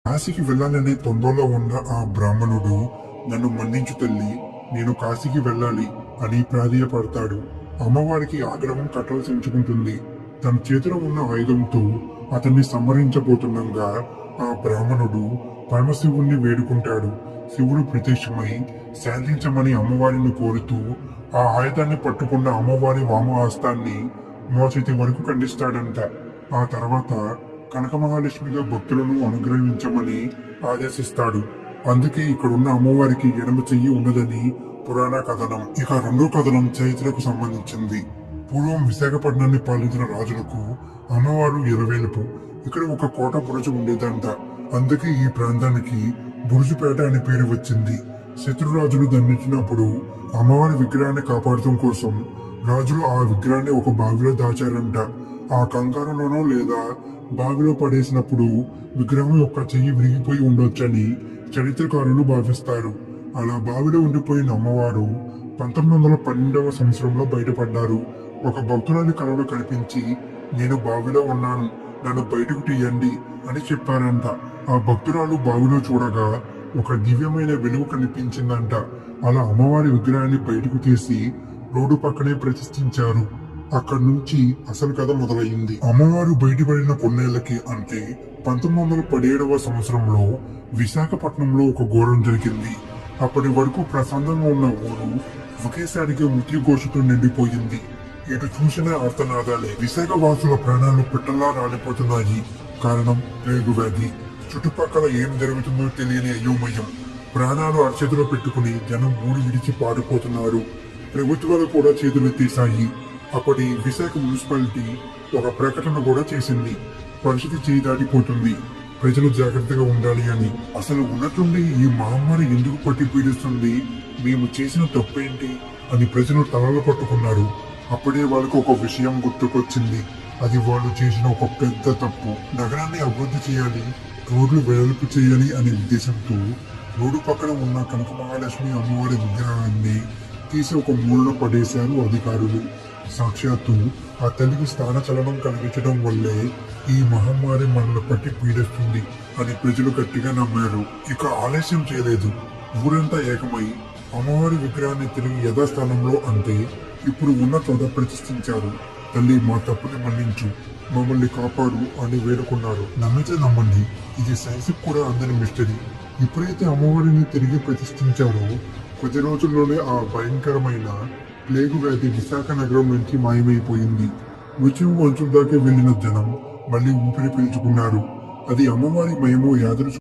కాశీకి వెళ్ళాలనే తొందరలో ఉన్న ఆ బ్రాహ్మణుడు నన్ను మన్నించు తల్లి, నేను కాశీకి వెళ్ళాలి అని ప్రాధేయపడతాడు. అమ్మవారికి ఆగ్రహం కట్టవలసించుకుంటుంది. తన చేతిలో ఉన్న ఆయుధంతో అతన్ని సంహరించబోతుండగా ఆ బ్రాహ్మణుడు పరమశివుణ్ణి వేడుకుంటాడు. శివుడు ప్రత్యక్షమై శాంతించమని అమ్మవారిని కోరుతూ ఆ ఆయుధాన్ని పట్టుకున్న అమ్మవారి వామహస్తాన్ని మోచేతి వరకు ఖండిస్తాడంట. ఆ తర్వాత కనక మహాలక్ష్మిగా భక్తులను అనుగ్రహించమని ఆదేశిస్తాడు. అందుకే ఇక్కడున్న అమ్మవారికి ఎడమ చెయ్యి ఉన్నదని పురాణ కథనం. ఇక రెండో కథనం చరిత్రకు సంబంధించింది. పూర్వం విశాఖపట్నాన్ని పాలించిన రాజులకు అమ్మవారు ఎరవేలుపు. ఇక్కడ ఒక కోట బురుజు ఉండేదంట. అందుకే ఈ ప్రాంతానికి బురుజుపేట అనే పేరు వచ్చింది. శత్రురాజులు దండించినప్పుడు అమ్మవారి విగ్రహాన్ని కాపాడటం కోసం రాజులు ఆ విగ్రహాన్ని ఒక బావిలో దాచారంట. ఆ కంగారులోనో లేదా బావిలో పడేసినప్పుడు విగ్రహం యొక్క చెయ్యి విరిగిపోయి ఉండొచ్చని చరిత్రకారులు భావిస్తారు. అలా బావిలో ఉండిపోయిన అమ్మవారు 1912వ సంవత్సరంలో బయటపడ్డారు. ఒక భక్తురాలి కలలో కనిపించి, నేను బావిలో ఉన్నాను, నన్ను బయటకు తీయండి అని చెప్పారంట. ఆ భక్తురాలు బావిలో చూడగా ఒక దివ్యమైన వెలుగు కనిపించిందంట. అలా అమ్మవారి విగ్రహాన్ని బయటకు తీసి రోడ్డు పక్కనే ప్రతిష్ఠించారు. అక్కడి నుంచి అసలు కథ మొదలైంది. అమ్మవారు బయటపడిన కొన్నేళ్లకి అంటే 1917వ సంవత్సరంలో విశాఖపట్నంలో ఒక ఘోరం జరిగింది. అప్పటి వరకు ప్రశాంతంగా ఉన్న ఊరు ఒకేసారిగా మృత్యుఘోషతో నిండిపోయింది. ఎటు చూసిన ఆర్తనాదాలే. విశాఖ వాసుల ప్రాణాలు పిట్టల్లా రాలిపోతున్నాయి. కారణం ప్లేగు వ్యాధి. చుట్టుపక్కల ఏం జరుగుతుందో తెలియని అయోమయం. ప్రాణాలు అరచేతిలో పెట్టుకుని జనం ఊరు విడిచి పారిపోతున్నారు. ప్రభుత్వాలు కూడా చేతులెత్తేశాయి. అప్పటి విశాఖ మున్సిపాలిటీ ఒక ప్రకటన కూడా చేసింది. పరిస్థితి చేయి దాటిపోతుంది, ప్రజలు జాగ్రత్తగా ఉండాలి అని. అసలు ఉన్నట్టుండి ఈ మహమ్మారి ఎందుకు పట్టి పీడిస్తుంది, మేము చేసిన తప్పేంటి అని ప్రజలు తలలు పట్టుకున్నారు. అప్పుడే వాళ్ళకు ఒక విషయం గుర్తుకొచ్చింది. అది వాళ్ళు చేసిన ఒక పెద్ద తప్పు. నగరాన్ని అభివృద్ధి చేయాలి, రోడ్లు వెడల్పు చేయాలి అనే ఉద్దేశంతో రోడ్డు పక్కన ఉన్న కనక మహాలక్ష్మి అమ్మవారి విగ్రహాన్ని తీసి ఒక మూలలో పడేశారు అధికారులు. సాక్షాత్తు ఆ తల్లికి స్థానచలనం కలిగించడం వల్లే ఈ మహమ్మారి మనల్ని పట్టి పీడిస్తుంది అని ప్రజలు గట్టిగా నమ్మారు. ఇక ఆలస్యం చేయలేదు. ఊరంతా ఏకమై అమ్మవారి విగ్రహాన్ని తిరిగి యథాస్థానంలో అంటే ఇప్పుడు ఉన్న చోట ప్రతిష్ఠించారు. తల్లి, మా తప్పుని మన్నించు, మమ్మల్ని కాపాడు అని వేడుకున్నారు. నమ్మితే నమ్మండి, ఇది సైన్స్ కూడా అందని మిస్టరీ. ఎప్పుడైతే అమ్మవారిని తిరిగి ప్రతిష్ఠించారో కొద్ది రోజుల్లోనే ఆ భయంకరమైన ప్లేగు వ్యాధి విశాఖ నగరం నుంచి మాయమైపోయింది. మృత్యువు అంచుల దాకా వెళ్లిన జనం మళ్ళీ ఊపిరి పీల్చుకున్నారు. అది అమ్మవారి మయమో యాదృ